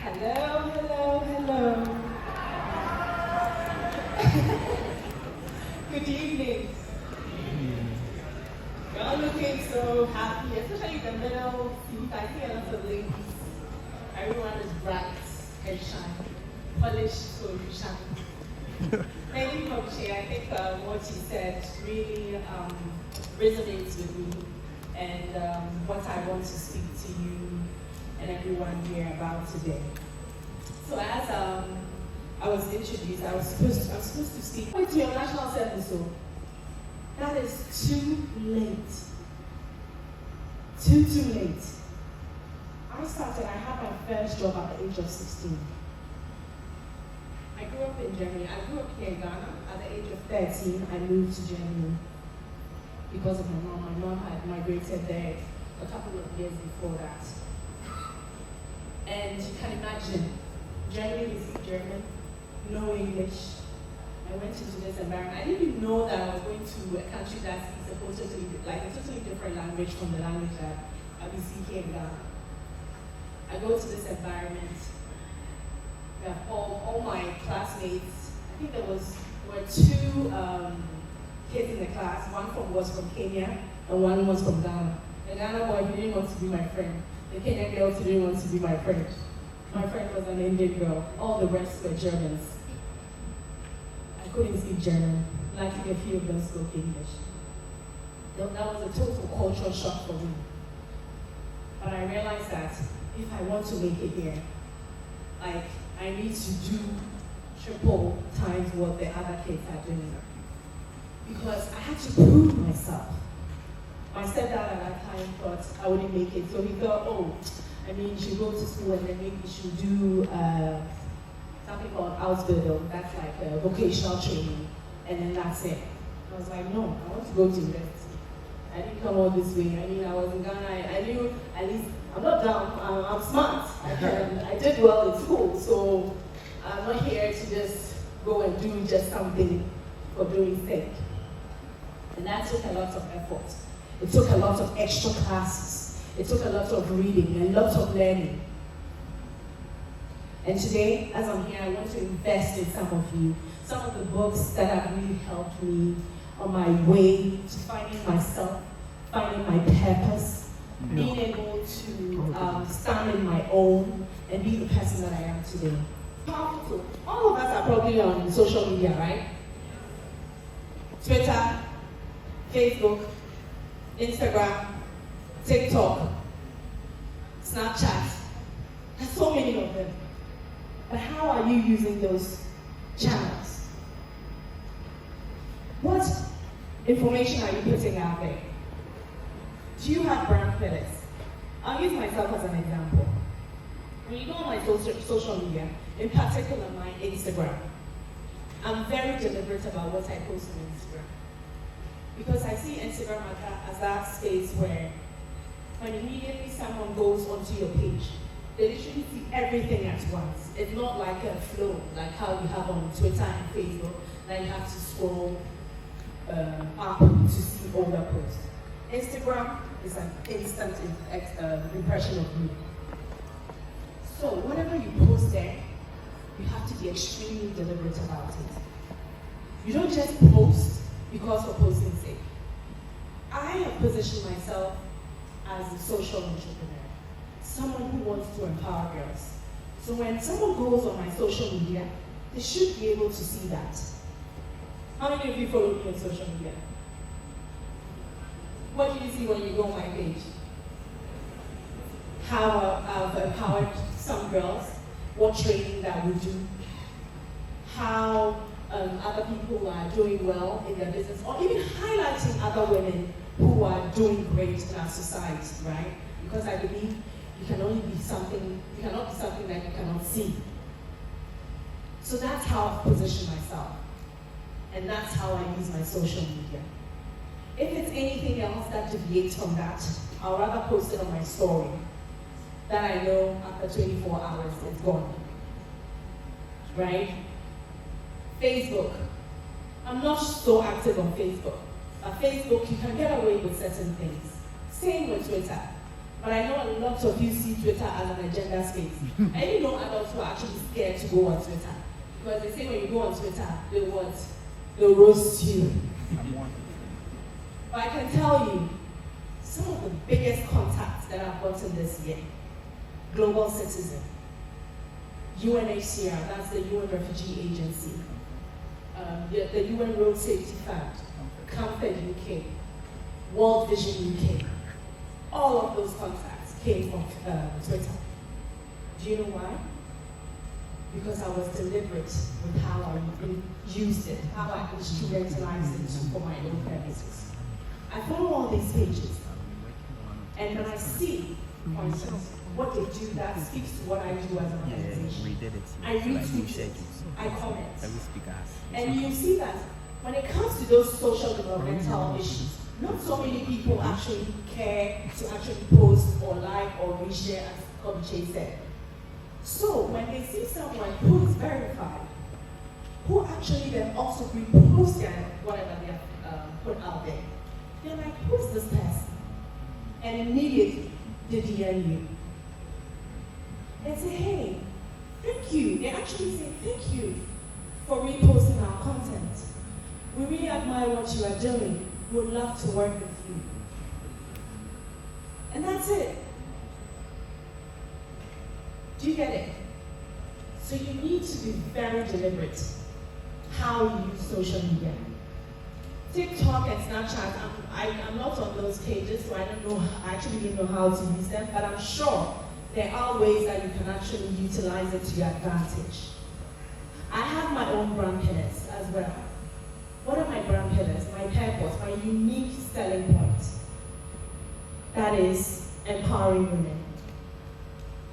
Hello, hello, hello. Good evening. You're all looking so happy, especially the middle seat. I see a lot of ladies. Everyone is bright and shiny, polished, so you shine. Thank you for sharing. I think what you said really resonates with me and what I want to speak to you and everyone here about today. So as I was introduced, I'm supposed to speak with your national service. So that is too late. Too late. I had my first job at the age of 16. I grew up in Germany. I grew up here in Ghana. At the age of 13, I moved to Germany because of my mom. My mom had migrated there a couple of years before that. And you can imagine, Germany is German, no English. I went into this environment. I didn't even know that I was going to a country that speaks a totally different language from the language that I was speaking in Ghana. I go to this environment. We have all my classmates. I think there were two kids in the class. One was from Kenya and one was from Ghana. The Ghana boy, he didn't want to be my friend. The Kenyan girl, she didn't want to be my friend. My friend was an Indian girl. All the rest were Germans. I couldn't speak German. Luckily, a few of them spoke English. That was a total cultural shock for me. But I realized that if I want to make it here, I need to do triple times what the other kids are doing. Because I had to prove myself. My stepdad at that time thought I wouldn't make it, so he thought, you should go to school and then maybe you should do something called Ausbildung, that's like a vocational training, and then that's it. I was like, no, I want to go to university. I didn't come all this way. I was in Ghana, I knew at least, I'm not dumb, I'm smart. I did well in school, so I'm not here to just go and do just something for doing sake. And that took a lot of effort. It took a lot of extra classes. It took a lot of reading and lots of learning. And today, as I'm here, I want to invest in some of you. Some of the books that have really helped me on my way to finding myself, finding my purpose, being able to stand in my own and be the person that I am today. Powerful. All of us are probably on social media, right? Twitter, Facebook, Instagram, TikTok, Snapchat. There's so many of them. But how are you using those channels? What information are you putting out there? Do you have brand pillars? I'll use myself as an example. When you go on my social media, in particular my Instagram, I'm very deliberate about what I post on Instagram. Because I see Instagram as that space where when immediately someone goes onto your page, they literally see everything at once. It's not like a flow, like how you have on Twitter and Facebook, that you have to scroll up to see all the posts. Instagram is an instant impression of you. So whatever you post there, you have to be extremely deliberate about it. You don't just post because of posting's sake. I have positioned myself as a social entrepreneur, someone who wants to empower girls. So when someone goes on my social media, they should be able to see that. How many of you follow me on social media? What do you see when you go on my page? How I've empowered some girls, what training that we do, how other people are doing well in their business, or even highlighting other women who are doing great in our society, right? Because I believe you cannot be something that you cannot see. So that's how I've positioned myself. And that's how I use my social media. If it's anything else that deviates from that, I'll rather post it on my story. That I know after 24 hours it's gone. Right? Facebook. I'm not so active on Facebook. On Facebook, you can get away with certain things. Same with Twitter. But I know a lot of you see Twitter as an agenda space. I didn't know adults who are actually scared to go on Twitter. Because they say when you go on Twitter, they'll roast you. But I can tell you, some of the biggest contacts that I've gotten this year, Global Citizen, UNHCR, that's the UN Refugee Agency, the UN Road Safety Fund, Comfort UK, World Vision UK, all of those contacts came from Twitter. Do you know why? Because I was deliberate with how I used it, how I instrumentalized it for my own purposes. I follow all these pages, and when I see, for instance, what they do that speaks to what I do as an organization, I retweet it, I comment, and you see that when it comes to those social developmental issues, not so many people actually care to actually post or like or reshare, as Kobiche said. So when they see someone who is verified, who actually then also repost whatever they have put out there, they're like, who's this person? And immediately they DM you and say, hey, thank you. They actually say thank you for reposting our content. We really admire what you are doing. We would love to work with you. And that's it. Do you get it? So you need to be very deliberate how you use social media. TikTok and Snapchat, I'm not on those pages, so I actually didn't know how to use them, but I'm sure there are ways that you can actually utilize it to your advantage. I have my own brand pillars as well. What are my brand pillars? My purpose, my unique selling point. That is empowering women.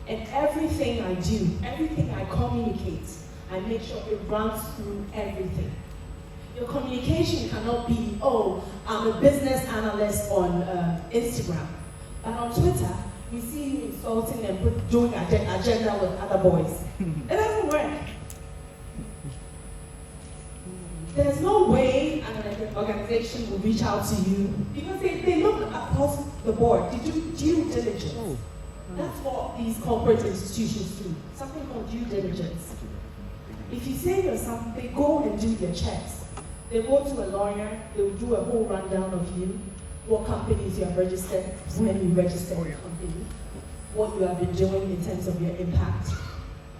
And everything I do, everything I communicate, I make sure it runs through everything. Your communication cannot be, oh, I'm a business analyst on Instagram. But on Twitter, we see you insulting and doing agenda with other boys. It doesn't work. There's no way an organization will reach out to you because they look across the board. They do due diligence. That's what these corporate institutions do. Something called due diligence. If you say you're something, they go and do their checks. They go to a lawyer, they will do a whole rundown of you, what companies you have registered, when you registered your company, what you have been doing in terms of your impact.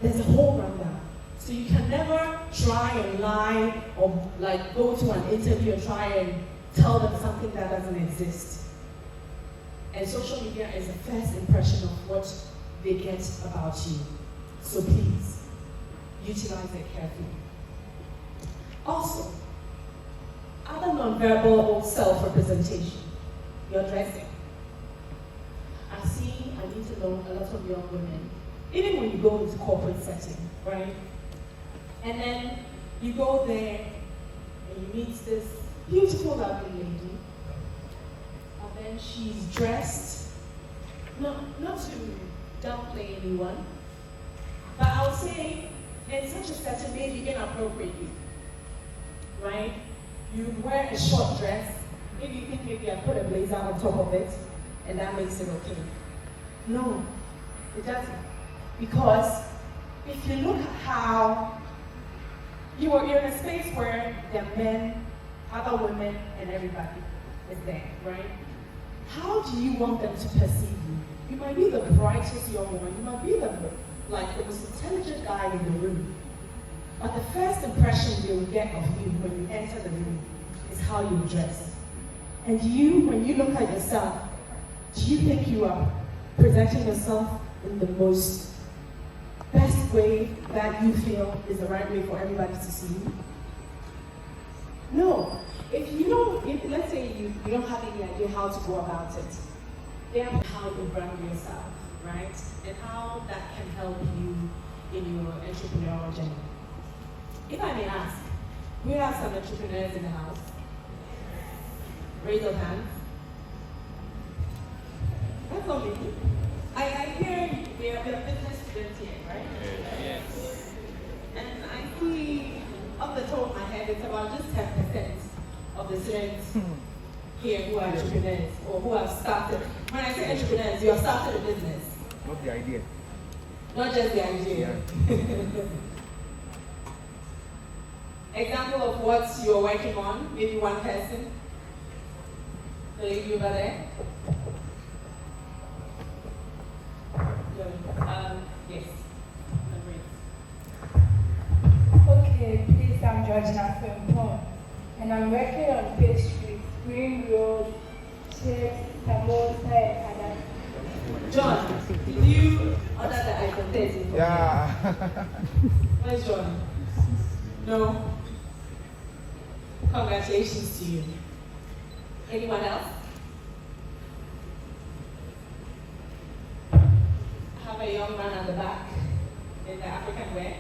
There's a whole rundown. So you can never try and lie or like go to an interview and try and tell them something that doesn't exist. And social media is the first impression of what they get about you. So please, utilize it carefully. Also, other nonverbal self-representation, your dressing. I need to know a lot of young women, even when you go into corporate setting, right? And then you go there and you meet this beautiful, lovely lady, and then she's dressed, not to downplay anyone, but I would say in such a certain maybe inappropriately, right? You wear a short dress, maybe you think maybe I put a blazer on top of it, and that makes it okay. No, it doesn't. Because if you look at how you're in a space where there are men, other women, and everybody is there, right? How do you want them to perceive you? You might be the brightest young woman, you might be the most intelligent guy in the room. But the first impression they will get of you when you enter the room is how you dress. And you, when you look at yourself, do you think you are presenting yourself in the most best way that you feel is the right way for everybody to see you? No. Let's say you don't have any idea how to go about it, then how you brand yourself, right? And how that can help you in your entrepreneurial journey. If I may ask, we have some entrepreneurs in the house. Raise your hands. That's not me. I hear we are business students here, right? Yes. And I see, off the top of my head, it's about just 10% of the students here who are entrepreneurs or who have started When I say entrepreneurs, you have started a business. Not the idea. Not just the idea. Yeah. Example of what you're working on, maybe one person. The lady over there. Good. Yes. Okay, please, I'm Georgina from home, and I'm working on pastries, green roll, chips, samosa, and other. John, did you order the item 13? Yeah. Where's John? No. Congratulations to you. Anyone else? I have a young man at the back in the African wear.